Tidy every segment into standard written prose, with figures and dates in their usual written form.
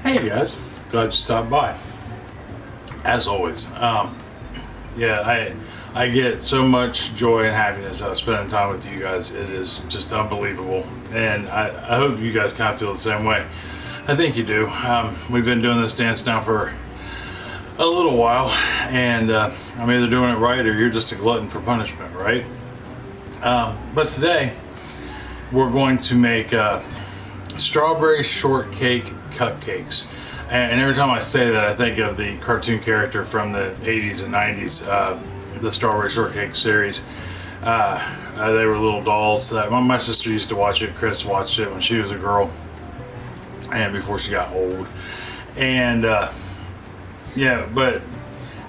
Hey guys, glad you stopped by. As always, yeah, I get so much joy and happiness out of spending time with you guys. It is just unbelievable, and I hope you guys kind of feel the same way. I think you do. We've been doing this dance now for a little while, and I'm either doing it right or you're just a glutton for punishment, right? But today we're going to make strawberry shortcake cupcakes. And every time I say that, I think of the cartoon character from the 80s and 90s, the Strawberry Shortcake series. They were little dolls. My sister used to watch it. Chris watched it when she was a girl, and before she got old. And yeah, but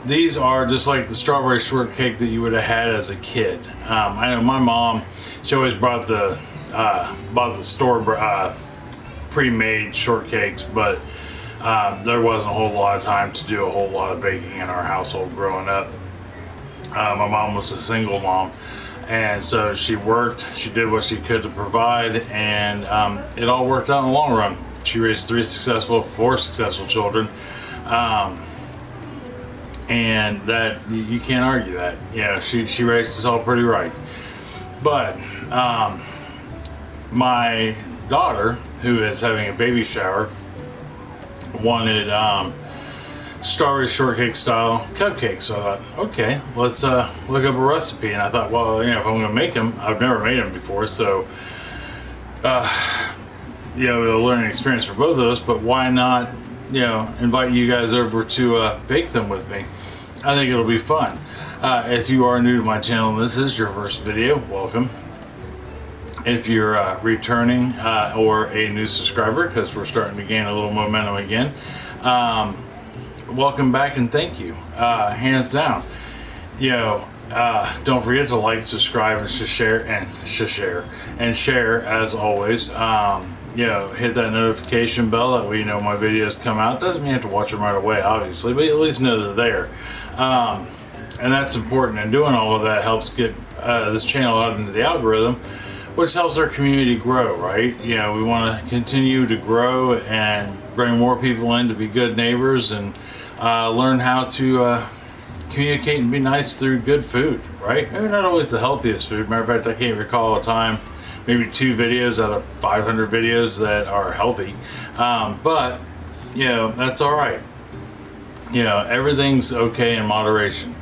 these are just like the strawberry shortcake that you would have had as a kid. I know my mom, she always bought the store pre-made shortcakes, but there wasn't a whole lot of time to do a whole lot of baking in our household growing up. My mom was a single mom, and so she worked, she did what she could to provide, and it all worked out in the long run. She raised four successful children, and that you can't argue that. You know, she raised us all pretty right. But my daughter, who is having a baby shower, wanted strawberry shortcake style cupcakes. So I thought, okay, let's look up a recipe. And I thought, well, you know, if I'm gonna make them, I've never made them before, so you know, a learning experience for both of us. But why not, you know, invite you guys over to bake them with me? I think it'll be fun. If you are new to my channel and this is your first video, welcome. If you're returning or a new subscriber, because we're starting to gain a little momentum again, welcome back and thank you, hands down. You know, don't forget to like, subscribe, and share as always. You know, hit that notification bell, that way you know my videos come out. Doesn't mean you have to watch them right away, obviously, but at least know they're there. And that's important, and doing all of that helps get this channel out into the algorithm, which helps our community grow, right? You know, we want to continue to grow and bring more people in to be good neighbors and learn how to communicate and be nice through good food, right? Maybe not always the healthiest food. Matter of fact, I can't recall a time, maybe 2 videos out of 500 videos that are healthy. But, you know, that's all right. You know, everything's okay in moderation.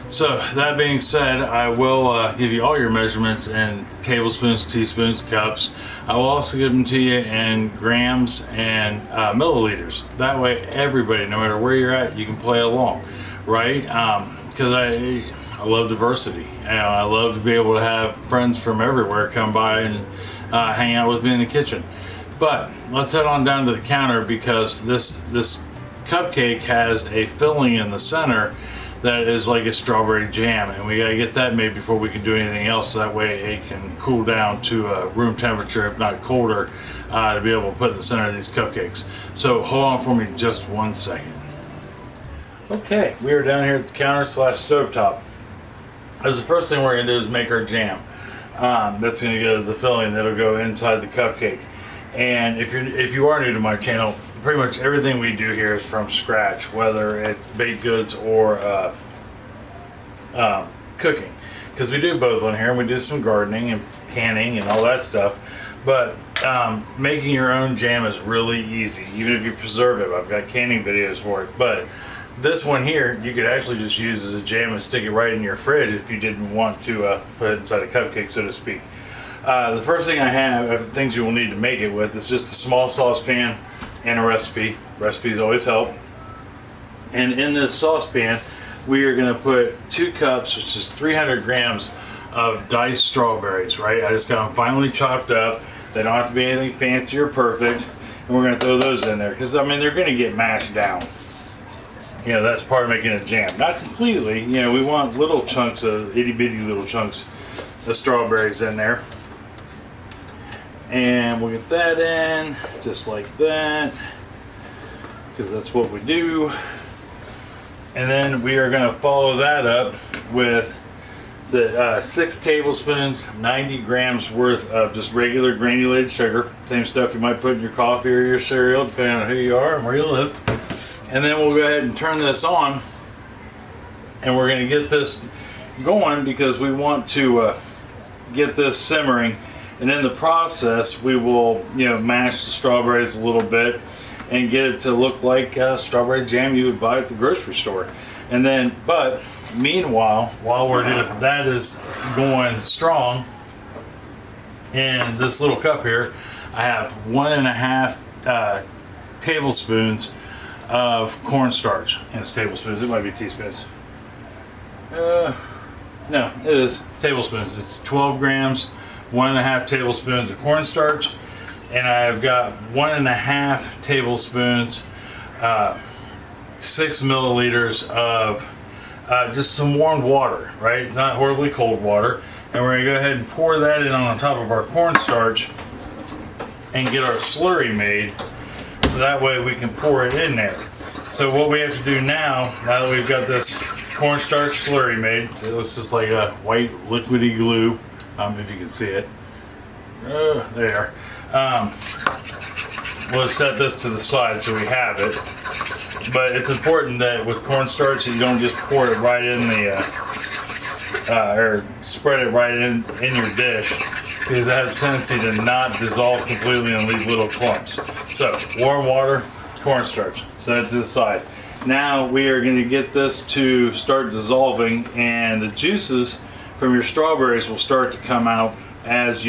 So that being said, I will give you all your measurements in tablespoons, teaspoons, cups. I will also give them to you in grams and milliliters. That way everybody, no matter where you're at, you can play along, right? Because I love diversity. You know, I love to be able to have friends from everywhere come by and hang out with me in the kitchen. But let's head on down to the counter, because this cupcake has a filling in the center that is like a strawberry jam, and we gotta get that made before we can do anything else, so that way it can cool down to room temperature, if not colder, to be able to put in the center of these cupcakes. So hold on for me just 1 second. Okay, we are down here at the counter / stovetop. As the first thing we're gonna do is make our jam. That's gonna go to the filling that'll go inside the cupcake. And if you are new to my channel, pretty much everything we do here is from scratch, whether it's baked goods or cooking, because we do both on here, and we do some gardening and canning and all that stuff. But making your own jam is really easy, even if you preserve it. I've got canning videos for it, but this one here you could actually just use as a jam and stick it right in your fridge if you didn't want to put it inside a cupcake, so to speak. The first thing I have, things you will need to make it with, is just a small saucepan and a recipe. Recipes always help. And in this saucepan, we are going to put 2 cups, which is 300 grams of diced strawberries, right? I just got them finely chopped up. They don't have to be anything fancy or perfect. And we're going to throw those in there, because, I mean, they're going to get mashed down. You know, that's part of making a jam. Not completely. You know, we want little chunks of, itty bitty little chunks of strawberries in there. And we'll get that in just like that, because that's what we do. And then we are going to follow that up with So 6 tablespoons, 90 grams worth of just regular granulated sugar. Same stuff you might put in your coffee or your cereal, depending on who you are and where you live. And then we'll go ahead and turn this on, and we're going to get this going because we want to get this simmering. And in the process, we will, mash the strawberries a little bit and get it to look like strawberry jam you would buy at the grocery store. And then, but meanwhile, while that is going strong, in this little cup here, I have 1.5 tablespoons of cornstarch. And it's tablespoons, it might be teaspoons. No, it is tablespoons. It's 12 grams, 1.5 tablespoons of cornstarch, and I've got 1.5 tablespoons, 6 milliliters of just some warmed water, right? It's not horribly cold water. And we're gonna go ahead and pour that in on top of our cornstarch and get our slurry made, so that way we can pour it in there. So what we have to do now that we've got this cornstarch slurry made, so it looks just like a white liquidy glue, if you can see it. There. We'll set this to the side so we have it. But it's important that with cornstarch that you don't just pour it right in the, or spread it right in your dish, because it has a tendency to not dissolve completely and leave little clumps. So warm water, cornstarch, set it to the side. Now we are going to get this to start dissolving, and the juices from your strawberries will start to come out as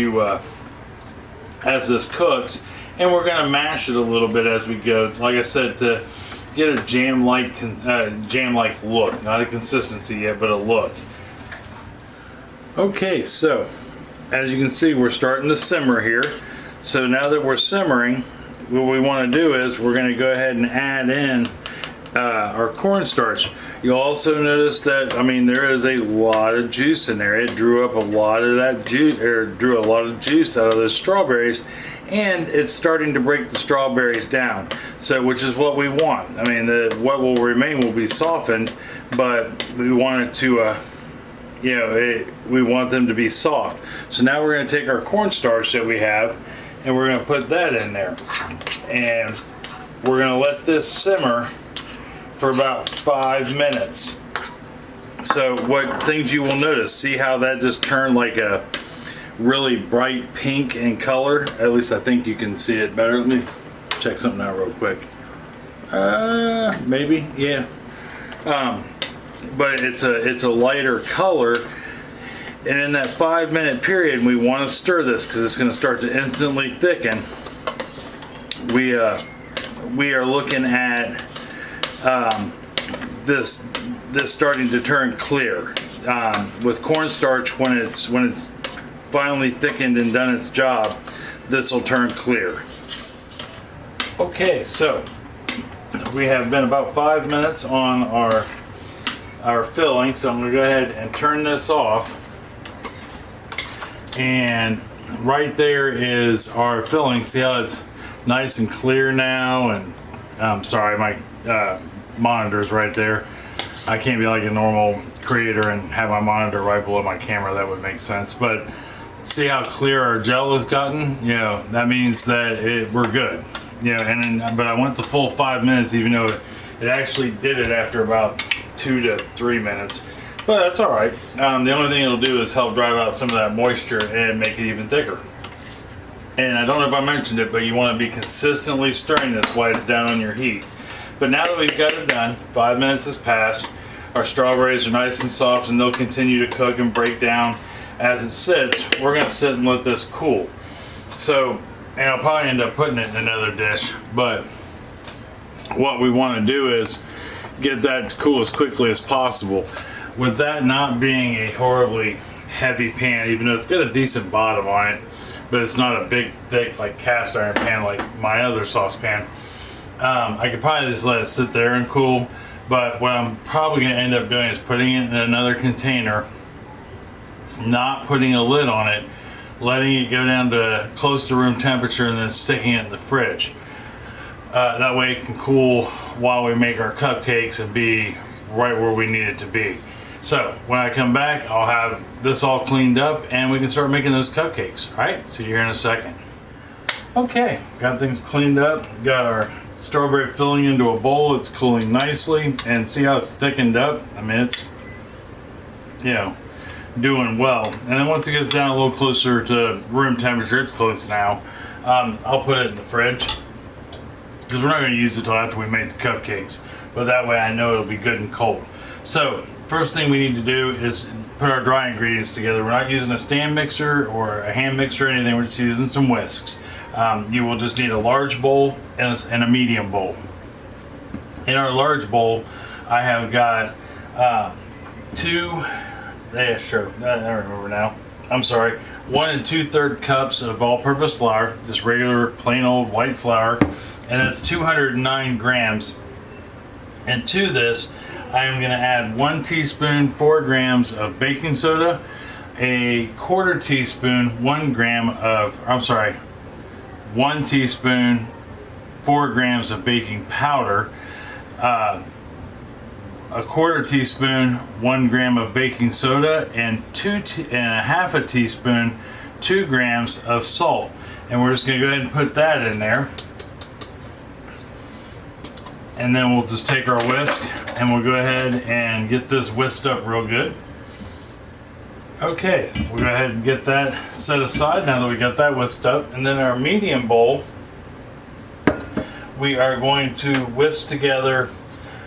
this cooks, and we're going to mash it a little bit as we go. Like I said, to get a jam-like look, not a consistency yet, but a look. Okay, so as you can see, we're starting to simmer here. So now that we're simmering, what we want to do is we're going to go ahead and add in our cornstarch. You'll also notice that, there is a lot of juice in there. It drew up a lot of that juice, or drew a lot of juice out of those strawberries, and it's starting to break the strawberries down. So, which is what we want. What will remain will be softened, but we want it to, we want them to be soft. So now we're going to take our cornstarch that we have, and we're going to put that in there, and we're going to let this simmer for about 5 minutes. So what things you will notice, see how that just turned like a really bright pink in color? At least I think you can see it better. Let me check something out real quick. Maybe, yeah. But it's a lighter color, and in that 5 minute period we want to stir this because it's going to start to instantly thicken. We are looking at this starting to turn clear. With cornstarch, when it's finally thickened and done its job, this will turn clear. Okay, so we have been about 5 minutes on our filling, so I'm going to go ahead and turn this off. And right there is our filling. See how it's nice and clear now? And I'm sorry, my monitor's right there. I can't be like a normal creator and have my monitor right below my camera. That would make sense. But see how clear our gel has gotten? That means that we're good. But I went the full 5 minutes, even though it actually did it after about 2 to 3 minutes. But that's all right. The only thing it'll do is help drive out some of that moisture and make it even thicker. And I don't know if I mentioned it, but you want to be consistently stirring this while it's down on your heat. But now that we've got it done, 5 minutes has passed, our strawberries are nice and soft, and they'll continue to cook and break down as it sits. We're going to sit and let this cool. So, and I'll probably end up putting it in another dish, but what we want to do is get that to cool as quickly as possible. With that not being a horribly heavy pan, even though it's got a decent bottom on it, but it's not a big, thick, like cast iron pan like my other saucepan. I could probably just let it sit there and cool, but what I'm probably going to end up doing is putting it in another container, not putting a lid on it, letting it go down to close to room temperature, and then sticking it in the fridge. That way it can cool while we make our cupcakes and be right where we need it to be. So when I come back, I'll have this all cleaned up and we can start making those cupcakes. All right, see you here in a second. Okay, got things cleaned up. Got our strawberry filling into a bowl. It's cooling nicely, and see how it's thickened up. I mean, it's, you know, doing well. And then once it gets down a little closer to room temperature, it's close now, I'll put it in the fridge, because we're not going to use it till after we make the cupcakes, but that way I know it'll be good and cold. So first thing we need to do is put our dry ingredients together. We're not using a stand mixer or a hand mixer or anything. We're just using some whisks. You will just need a large bowl and a medium bowl. In our large bowl, I have got I remember now. I'm sorry. 1 2/3 cups of all-purpose flour, just regular plain old white flour, and that's 209 grams. And to this, I am going to add 1 teaspoon, 4 grams of baking soda, a 1/4 teaspoon, 1 teaspoon, 4 grams of baking powder, a 1/4 teaspoon, 1 gram of baking soda, and 1/2 teaspoon, 2 grams of salt. And we're just going to go ahead and put that in there. And then we'll just take our whisk and we'll go ahead and get this whisked up real good. Okay, we'll go ahead and get that set aside now that we got that whisked up. And then our medium bowl, we are going to whisk together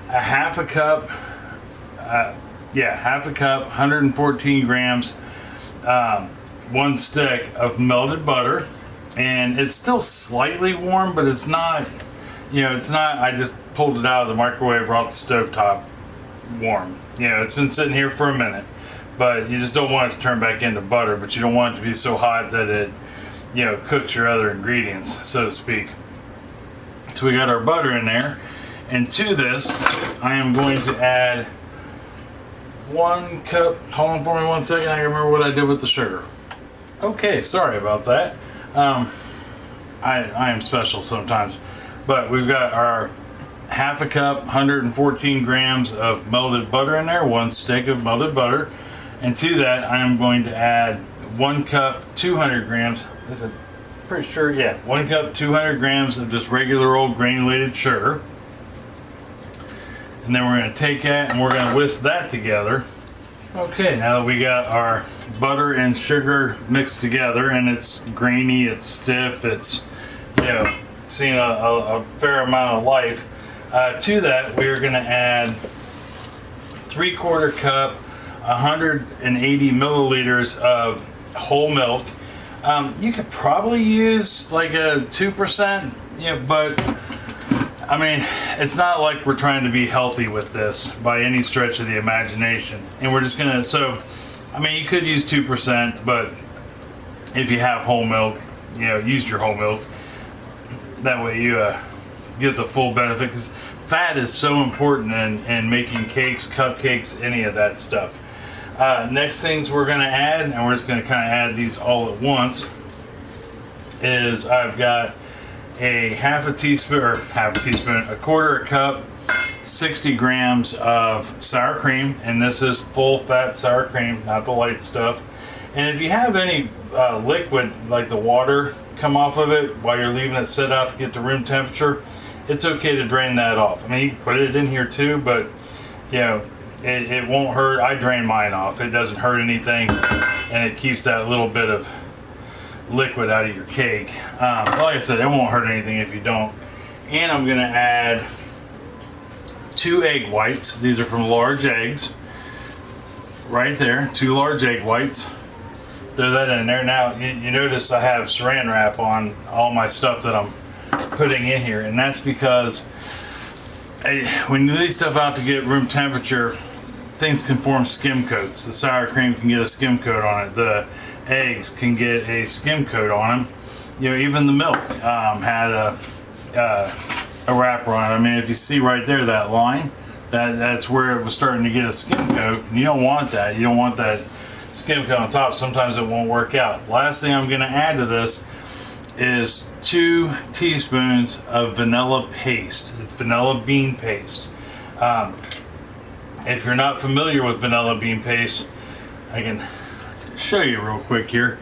a half a cup, 114 grams, 1 stick of melted butter. And it's still slightly warm, but it's not, it's not, I just pulled it out of the microwave or off the stovetop warm. It's been sitting here for a minute, but you just don't want it to turn back into butter, but you don't want it to be so hot that it, cooks your other ingredients, so to speak. So we got our butter in there, and to this, I am going to add 1 cup, hold on for me 1 second, I can remember what I did with the sugar. Okay, sorry about that. I am special sometimes. But we've got our half a cup, 114 grams of melted butter in there, 1 stick of melted butter. And to that, I am going to add 1 cup, 200 grams, is it pretty sure? Yeah, 1 cup, 200 grams of just regular old granulated sugar. And then we're going to take that and we're going to whisk that together. Okay, now that we got our butter and sugar mixed together and it's grainy, it's stiff, it's, seen a fair amount of life. To that, we're going to add 3/4 cup, 180 milliliters of whole milk. You could probably use like a 2%, but I mean, it's not like we're trying to be healthy with this by any stretch of the imagination. And we're just gonna, you could use 2%, but if you have whole milk, use your whole milk. That way you get the full benefit, because fat is so important in making cakes, cupcakes, any of that stuff. Next things we're going to add, and we're just going to kind of add these all at once, is I've got a 1/2 teaspoon, or 1/4 cup, 60 grams of sour cream, and this is full fat sour cream, not the light stuff. And if you have any liquid, like the water, come off of it while you're leaving it set out to get to room temperature, it's okay to drain that off. I mean, you can put it in here too, but it won't hurt. I drain mine off. It doesn't hurt anything, and it keeps that little bit of liquid out of your cake. Like I said, it won't hurt anything if you don't. And I'm gonna add 2 egg whites. These are from large eggs. Right there, 2 large egg whites. Throw that in there. Now, you notice I have saran wrap on all my stuff that I'm putting in here, and that's because when you leave stuff out to get room temperature, things can form skim coats. The sour cream can get a skim coat on it. The eggs can get a skim coat on them. Even the milk had a wrapper on it. I mean, if you see right there, that line, that's where it was starting to get a skim coat, and you don't want that. You don't want that skim coat on top. Sometimes it won't work out. Last thing I'm going to add to this is 2 teaspoons of vanilla paste. It's vanilla bean paste. If you're not familiar with vanilla bean paste, I can show you real quick here.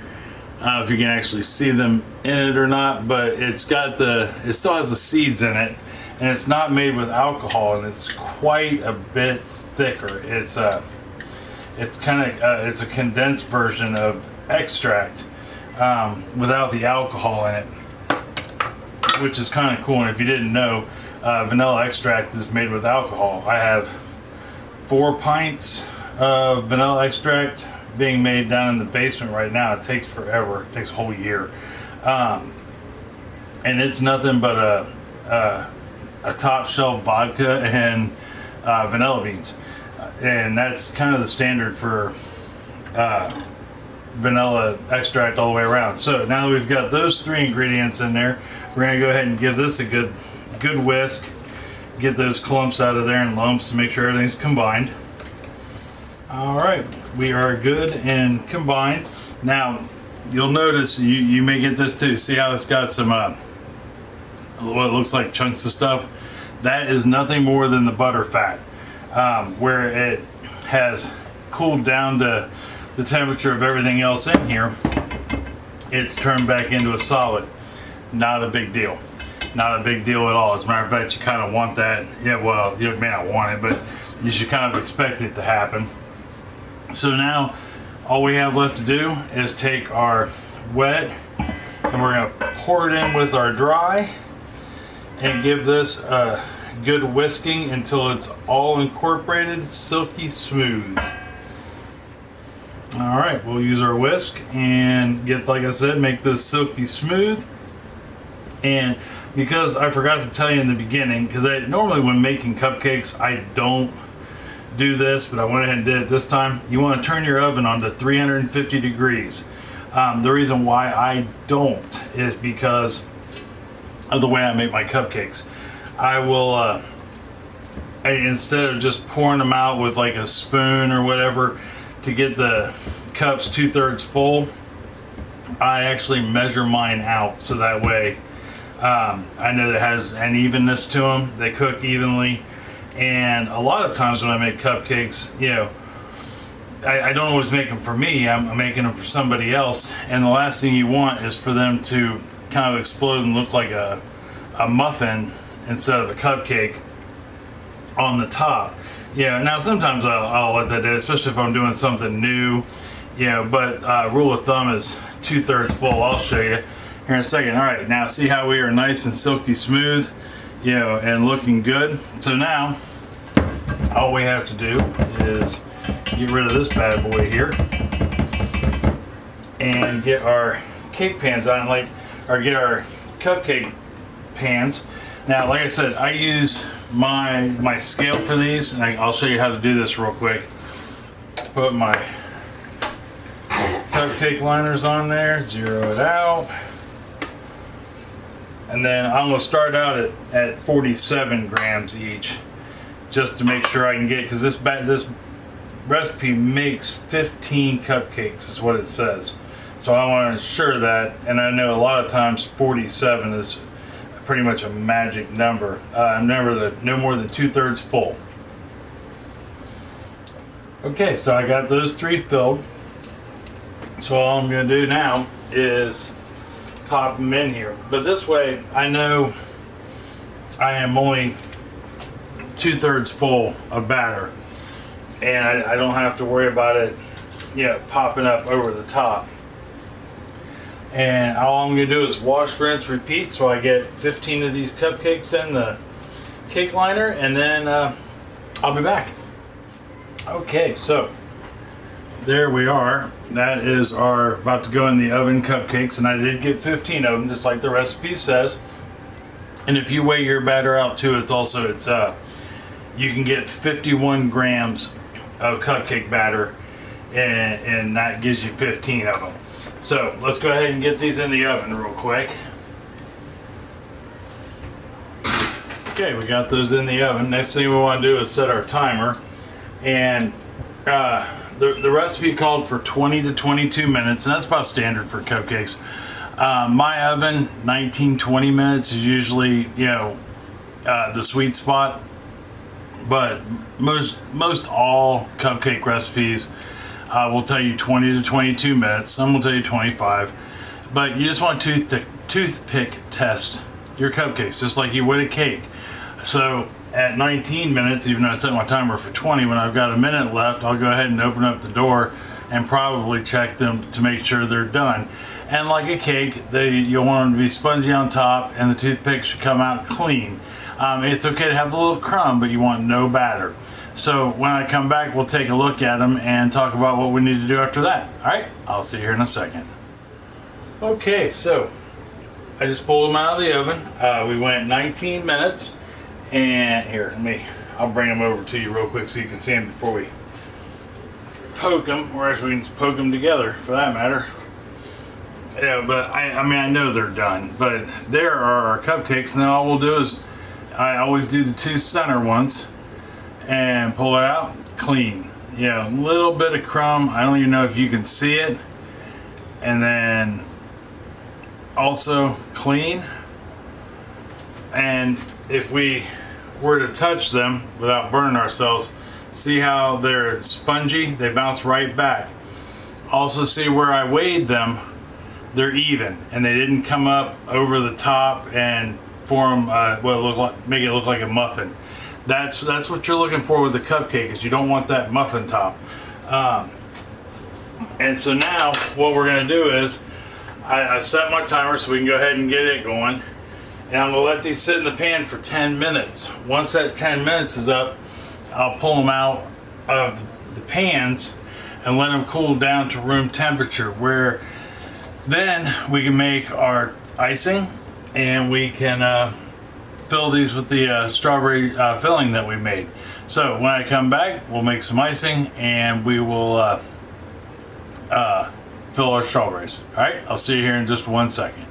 I don't know if you can actually see them in it or not, but it still has the seeds in it, and it's not made with alcohol, and it's quite a bit thicker. It's a condensed version of extract without the alcohol in it, which is kind of cool. And if you didn't know, vanilla extract is made with alcohol. I have 4 pints of vanilla extract being made down in the basement right now. It takes forever. It takes a whole year, and it's nothing but a top shelf vodka and vanilla beans, and that's kind of the standard for vanilla extract all the way around. So now that we've got those 3 ingredients in there, we're gonna go ahead and give this a good whisk, get those clumps out of there and lumps to make sure everything's combined. All right, we are good and combined. Now you'll notice, you may get this too, see how it's got some what looks like chunks of stuff? That is nothing more than the butter fat, where it has cooled down to the temperature of everything else in here. It's turned back into a solid. Not a big deal. Not a big deal at all. As a matter of fact, you kind of want that. Yeah, well, you may not want it, but you should kind of expect it to happen. So now all we have left to do is take our wet and we're going to pour it in with our dry and give this a good whisking until it's all incorporated, silky smooth. All right, we'll use our whisk and get, like I said, make this silky smooth. And because I forgot to tell you in the beginning, because normally when making cupcakes I don't do this, but I went ahead and did it this time. You want to turn your oven on to 350 degrees. The reason why I don't is because of the way I make my cupcakes. I will instead of just pouring them out with like a spoon or whatever to get the cups 2/3 full, I actually measure mine out, so that way I know that it has an evenness to them. They cook evenly. And a lot of times when I make cupcakes, you know, I don't always make them for me. I'm making them for somebody else. And the last thing you want is for them to kind of explode and look like a muffin instead of a cupcake on the top. Yeah, now sometimes I'll let that do, especially if I'm doing something new. You know, but rule of thumb is 2/3 full. I'll show you here in a second. All right, now see how we are nice and silky smooth, you know, and looking good. So now all we have to do is get rid of this bad boy here and get our cake pans on, or get our cupcake pans. Now, like I said, I use my scale for these, and I'll show you how to do this real quick. Put my cupcake liners on there, zero it out, and then I'm going to start out at 47 grams each, just to make sure I can get, because this recipe makes 15 cupcakes is what it says, so I want to ensure that. And I know a lot of times 47 is pretty much a magic number. Remember that no more than 2/3 full. Okay, so I got those 3 filled. So all I'm going to do now is top them in here. But this way I know I am only 2/3 full of batter, and I don't have to worry about it, you know, popping up over the top. And all I'm going to do is wash, rinse, repeat, so I get 15 of these cupcakes in the cake liner, and then I'll be back. Okay, so there we are. That is our about to go in the oven cupcakes, and I did get 15 of them, just like the recipe says. And if you weigh your batter out too, it's you can get 51 grams of cupcake batter, and that gives you 15 of them. So let's go ahead and get these in the oven real quick. Okay, we got those in the oven. Next thing we want to do is set our timer, and the recipe called for 20 to 22 minutes, and that's about standard for cupcakes. My oven, 19-20 minutes is usually, you know, the sweet spot. But most all cupcake recipes will tell you 20 to 22 minutes. Some will tell you 25. But you just want to toothpick test your cupcakes, just like you would a cake. So at 19 minutes, even though I set my timer for 20, when I've got a minute left, I'll go ahead and open up the door and probably check them to make sure they're done. And like a cake, you'll want them to be spongy on top, and the toothpick should come out clean. It's okay to have a little crumb, but you want no batter. So when I come back, we'll take a look at them and talk about what we need to do after that. All right, I'll see you here in a second. Okay, so I just pulled them out of the oven. We went 19 minutes, and here, I'll bring them over to you real quick so you can see them before we poke them, or actually we can just poke them together for that matter. Yeah, but I know they're done, but there are our cupcakes. Now all we'll do is, I always do the two center ones and pull it out clean. A little bit of crumb. I don't even know if you can see it. And then also clean. And if we were to touch them without burning ourselves, see how they're spongy? They bounce right back. Also see where I weighed them, they're even, and they didn't come up over the top and form make it look like a muffin. That's what you're looking for with the cupcake, is you don't want that muffin top. And so now what we're going to do is I set my timer so we can go ahead and get it going, and I'm going to let these sit in the pan for 10 minutes. Once that 10 minutes is up, I'll pull them out of the pans and let them cool down to room temperature, where then we can make our icing, and we can fill these with the strawberry filling that we made. So when I come back, we'll make some icing, and we will fill our strawberries. All right, I'll see you here in just 1 second.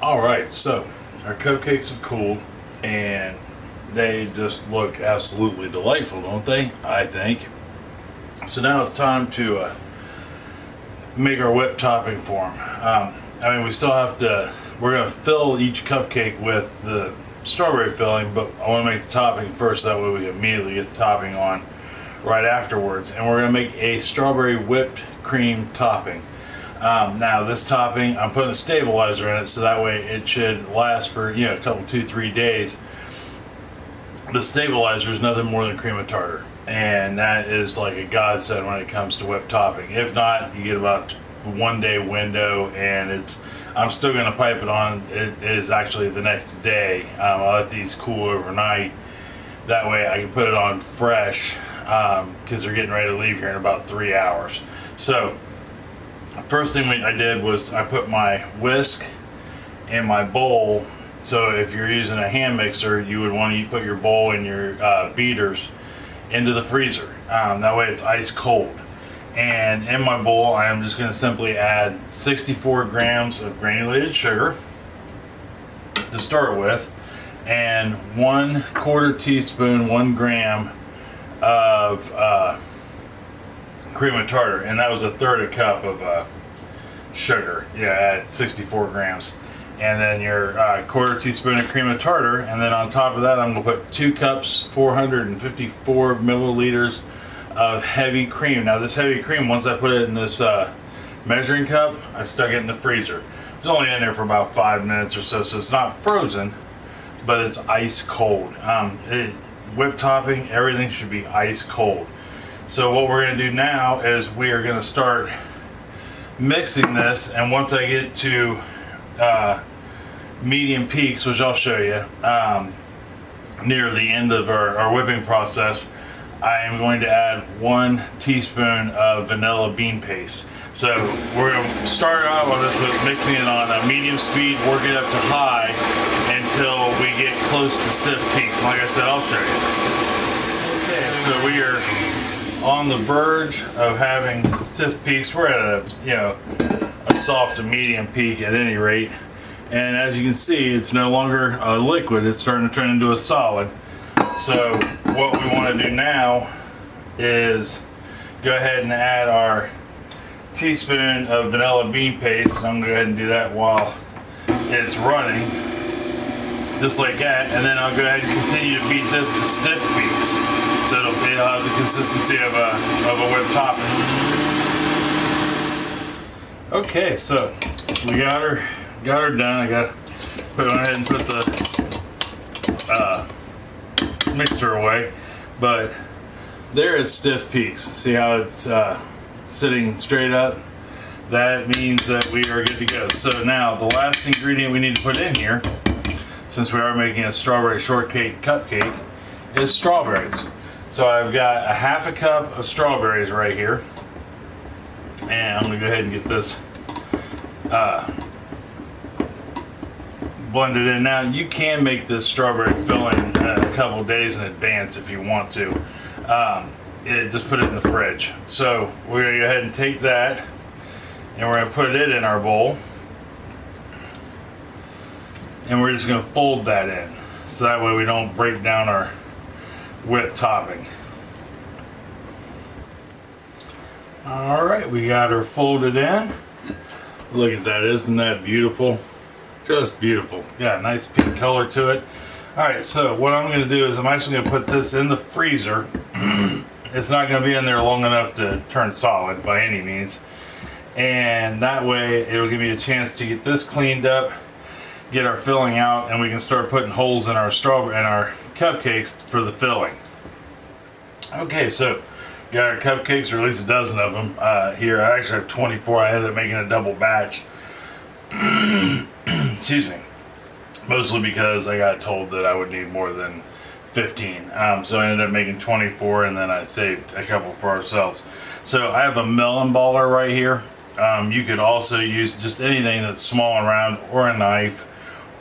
All right, so our cupcakes have cooled, and they just look absolutely delightful, don't they? I think. So now it's time to make our whipped topping for them. We still have to, we're going to fill each cupcake with the strawberry filling, but I want to make the topping first, that way we can immediately get the topping on right afterwards. And we're going to make a strawberry whipped cream topping. Now this topping, I'm putting a stabilizer in it, so that way it should last for a couple, 2-3 days. The stabilizer is nothing more than cream of tartar, and that is like a godsend when it comes to whipped topping. If not, you get about 1 day window, and I'm still going to pipe it on. It is actually the next day. I'll let these cool overnight. That way I can put it on fresh, because they're getting ready to leave here in about 3 hours. So first thing I did was I put my whisk in my bowl. So if you're using a hand mixer, you would want to put your bowl and your beaters into the freezer. That way it's ice cold. And in my bowl, I am just going to simply add 64 grams of granulated sugar to start with, and 1/4 teaspoon, 1 gram of cream of tartar. And that was 1/3 cup of sugar, at 64 grams. And then your 1/4 teaspoon of cream of tartar, and then on top of that I'm going to put 2 cups, 454 milliliters of heavy cream. Now this heavy cream, once I put it in this measuring cup, I stuck it in the freezer. It was only in there for about 5 minutes or so, so it's not frozen, but it's ice cold. Whipped topping, everything should be ice cold. So what we're going to do now is we are going to start mixing this, and once I get to medium peaks, which I'll show you near the end of our whipping process, I am going to add 1 teaspoon of vanilla bean paste. So we're going to start out on this with mixing it on a medium speed, work it up to high until we get close to stiff peaks. Like I said, I'll show you. Okay, so we are on the verge of having stiff peaks. We're at a soft to medium peak at any rate. And as you can see, it's no longer a liquid, it's starting to turn into a solid. So what we want to do now is go ahead and add our teaspoon of vanilla bean paste. I'm going to go ahead and do that while it's running. just like that, and then I'll go ahead and continue to beat this to stiff peaks, so it'll have the consistency of a whipped topping. Okay, so we got her done. I got go ahead and put the mixture away, but there is stiff peaks. See how it's sitting straight up? That means that we are good to go. So now the last ingredient we need to put in here, since we are making a strawberry shortcake cupcake, is strawberries. So I've got a half a cup of strawberries right here, and I'm gonna go ahead and get this blended in. Now you can make this strawberry filling a couple days in advance if you want to. Just put it in the fridge. So we're gonna go ahead and take that, and we're gonna put it in our bowl, and we're just gonna fold that in, so that way we don't break down our whipped topping. All right, we got her folded in. Look at that, isn't that beautiful? Just beautiful. Yeah, nice pink color to it. All right, so what I'm gonna do is I'm actually gonna put this in the freezer. It's not gonna be in there long enough to turn solid by any means. And that way it'll give me a chance to get this cleaned up, get our filling out, and we can start putting holes in our strawberry and our cupcakes for the filling. Okay, so got our cupcakes, or at least a dozen of them here. I actually have 24. I ended up making a double batch. Excuse me. Mostly because I got told that I would need more than 15. So I ended up making 24, and then I saved a couple for ourselves. So I have a melon baller right here. You could also use just anything that's small and round, or a knife,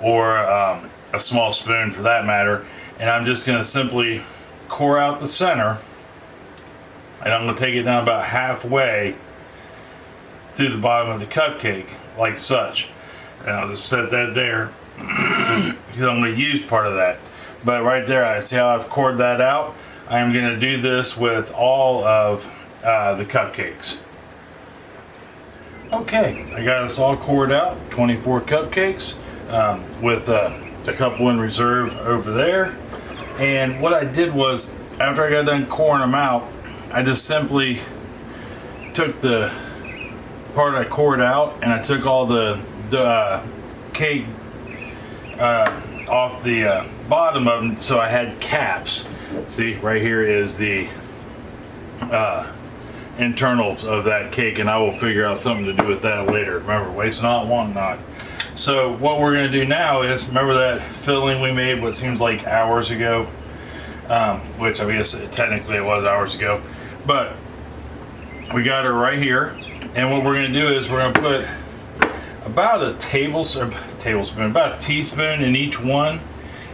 or a small spoon for that matter. And I'm just going to simply core out the center, and I'm going to take it down about halfway through the bottom of the cupcake, like such. And I'll just set that there, because I'm going to use part of that. But right there, I see how I've cored that out. I am going to do this with all of the cupcakes. Okay, I got us all cored out, 24 cupcakes, with a couple in reserve over there. And what I did was, after I got done coring them out, I just simply took the part I cored out, and I took all the cake off the bottom of them, so I had caps. See, right here is the internals of that cake, and I will figure out something to do with that later. Remember, waste not, want not. So what we're going to do now is, remember that filling we made what seems like hours ago, which I guess technically it was hours ago, but we got her right here. And what we're going to do is we're going to put about a tablespoon, about a teaspoon in each one,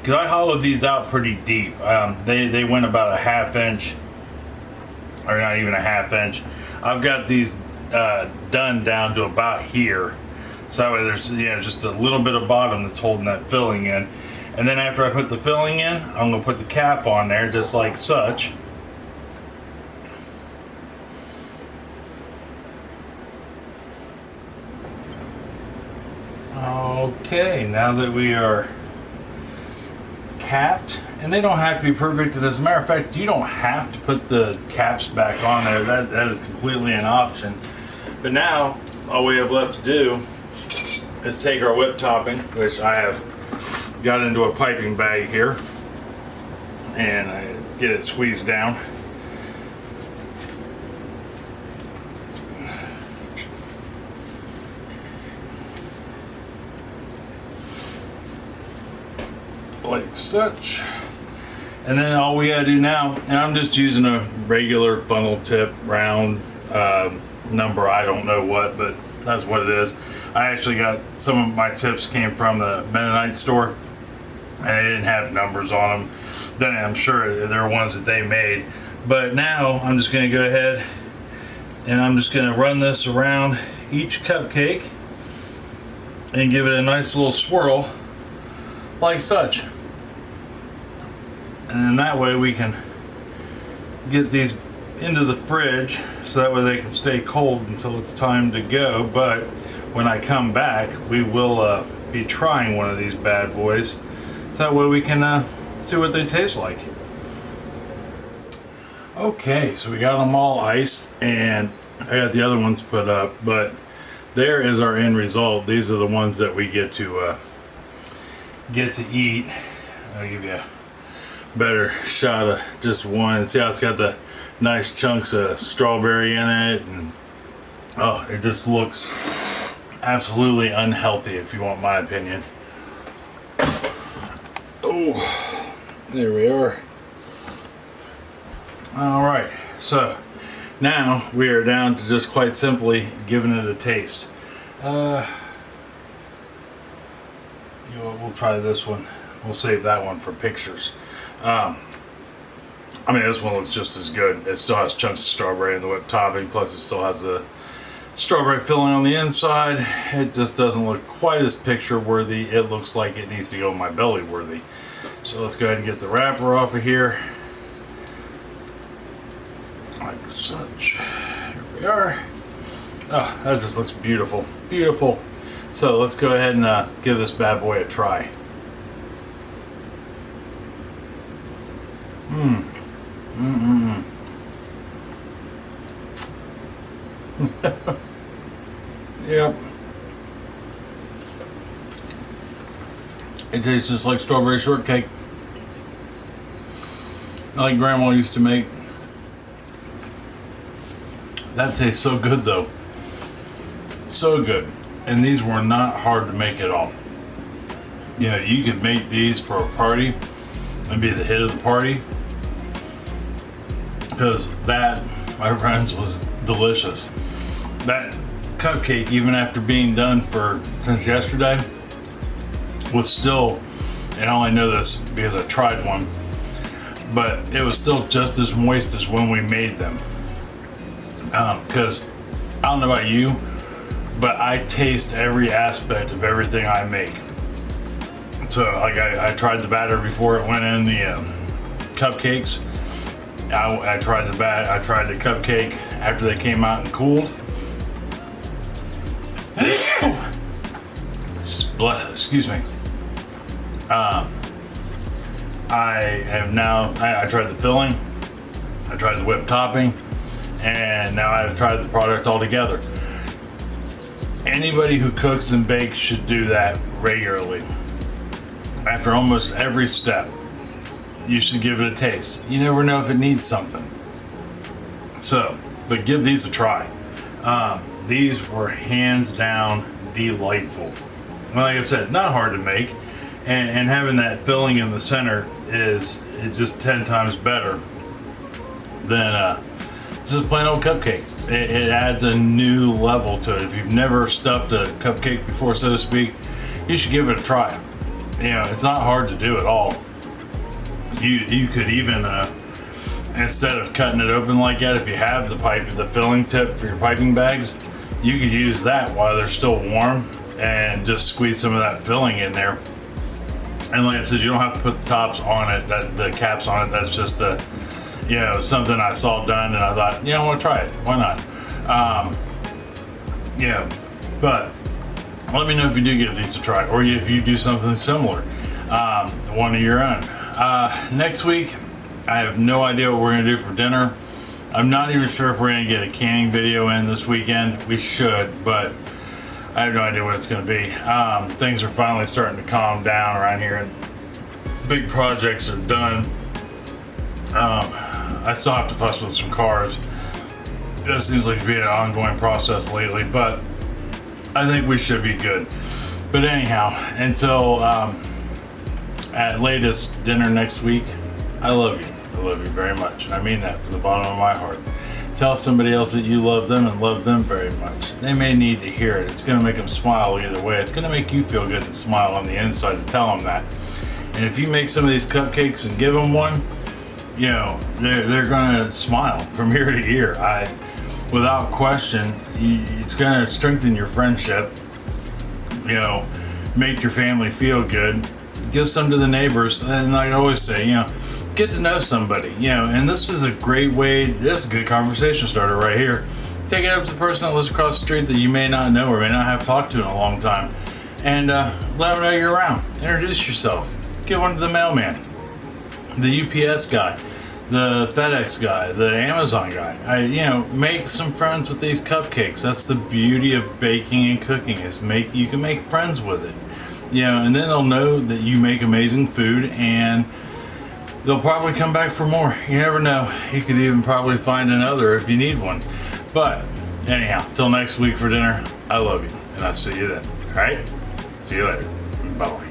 because I hollowed these out pretty deep. They went about a ½ inch, or not even a ½ inch. I've got these done down to about here, so that way there's just a little bit of bottom that's holding that filling in. And then after I put the filling in, I'm going to put the cap on there just like such. Okay, now that we are capped, and they don't have to be perfect, and as a matter of fact, you don't have to put the caps back on there. That is completely an option. But now, all we have left to do is take our whipped topping, which I have got into a piping bag here, and I get it squeezed down. Like such. And then all we gotta do now, and I'm just using a regular funnel tip round number, I don't know what, but that's what it is. I actually got some of my tips came from the Mennonite store, and they didn't have numbers on them. Then I'm sure there are ones that they made. But now I'm just gonna go ahead and I'm just gonna run this around each cupcake and give it a nice little swirl like such. And then that way we can get these into the fridge, so that way they can stay cold until it's time to go. But when I come back, we will be trying one of these bad boys. So so that way we can see what they taste like. Okay, so we got them all iced, and I got the other ones put up, but there is our end result. These are the ones that we get to eat. I'll give you a better shot of just one. See how it's got the nice chunks of strawberry in it, and oh, it just looks absolutely unhealthy, if you want my opinion. Oh, there we are. All right, so now we are down to just quite simply giving it a taste. You know what, we'll try this one. We'll save that one for pictures. I mean, this one looks just as good. It still has chunks of strawberry in the whipped topping, plus it still has the strawberry filling on the inside. It just doesn't look quite as picture worthy. It looks like it needs to go in my belly worthy. So let's go ahead and get the wrapper off of here. Like such. Here we are. Oh, that just looks beautiful. Beautiful. So let's go ahead and give this bad boy a try. Yep. It tastes just like strawberry shortcake, like Grandma used to make. That tastes so good though. So good. And these were not hard to make at all. You know, you could make these for a party and be the hit of the party, because that, my friends, was delicious. That cupcake, even after being done since yesterday, was still, and I only know this because I tried one, but it was still just as moist as when we made them. Because I don't know about you, but I taste every aspect of everything I make. So like I tried the batter before it went in the cupcakes. I tried the cupcake after they came out and cooled. Excuse me. I tried the filling, I tried the whipped topping, and now I've tried the product all together. Anybody who cooks and bakes should do that regularly. After almost every step, you should give it a taste. You never know if it needs something. So, but give these a try. These were hands down delightful. Like I said, not hard to make, and having that filling in the center is just 10 times better than just a plain old cupcake. It adds a new level to it. If you've never stuffed a cupcake before, so to speak, you should give it a try. You know, it's not hard to do at all. You could even, instead of cutting it open like that, if you have the filling tip for your piping bags, you could use that while they're still warm and just squeeze some of that filling in there. And like I said, you don't have to put the tops on it, the caps on it. That's just something I saw done, and I thought, I want to try it. Why not? But let me know if you do give these a try, or if you do something similar, one of your own. Next week, I have no idea what we're going to do for dinner. I'm not even sure if we're going to get a canning video in this weekend. We should, but I have no idea what it's going to be. Things are finally starting to calm down around here, and big projects are done. I still have to fuss with some cars. That seems like to be an ongoing process lately, but I think we should be good. But anyhow, until at latest dinner next week, I love you. I love you very much, and I mean that from the bottom of my heart. Tell somebody else that you love them and love them very much. They may need to hear it. It's going to make them smile either way. It's going to make you feel good and smile on the inside to tell them that. And if you make some of these cupcakes and give them one, they're going to smile from ear to ear. Without question, it's going to strengthen your friendship. Make your family feel good. Give some to the neighbors, and like I always say, get to know somebody, and this is a great way. This is a good conversation starter right here. Take it up to the person that lives across the street that you may not know or may not have talked to in a long time, and let them know you're around. Introduce yourself. Give one to the mailman, the UPS guy, the FedEx guy, the Amazon guy. You know, make some friends with these cupcakes. That's the beauty of baking and cooking, is you can make friends with it. You know, and then they'll know that you make amazing food, and they'll probably come back for more. You never know. You could even probably find another if you need one. But anyhow, till next week for dinner, I love you, and I'll see you then. All right? See you later. Bye-bye.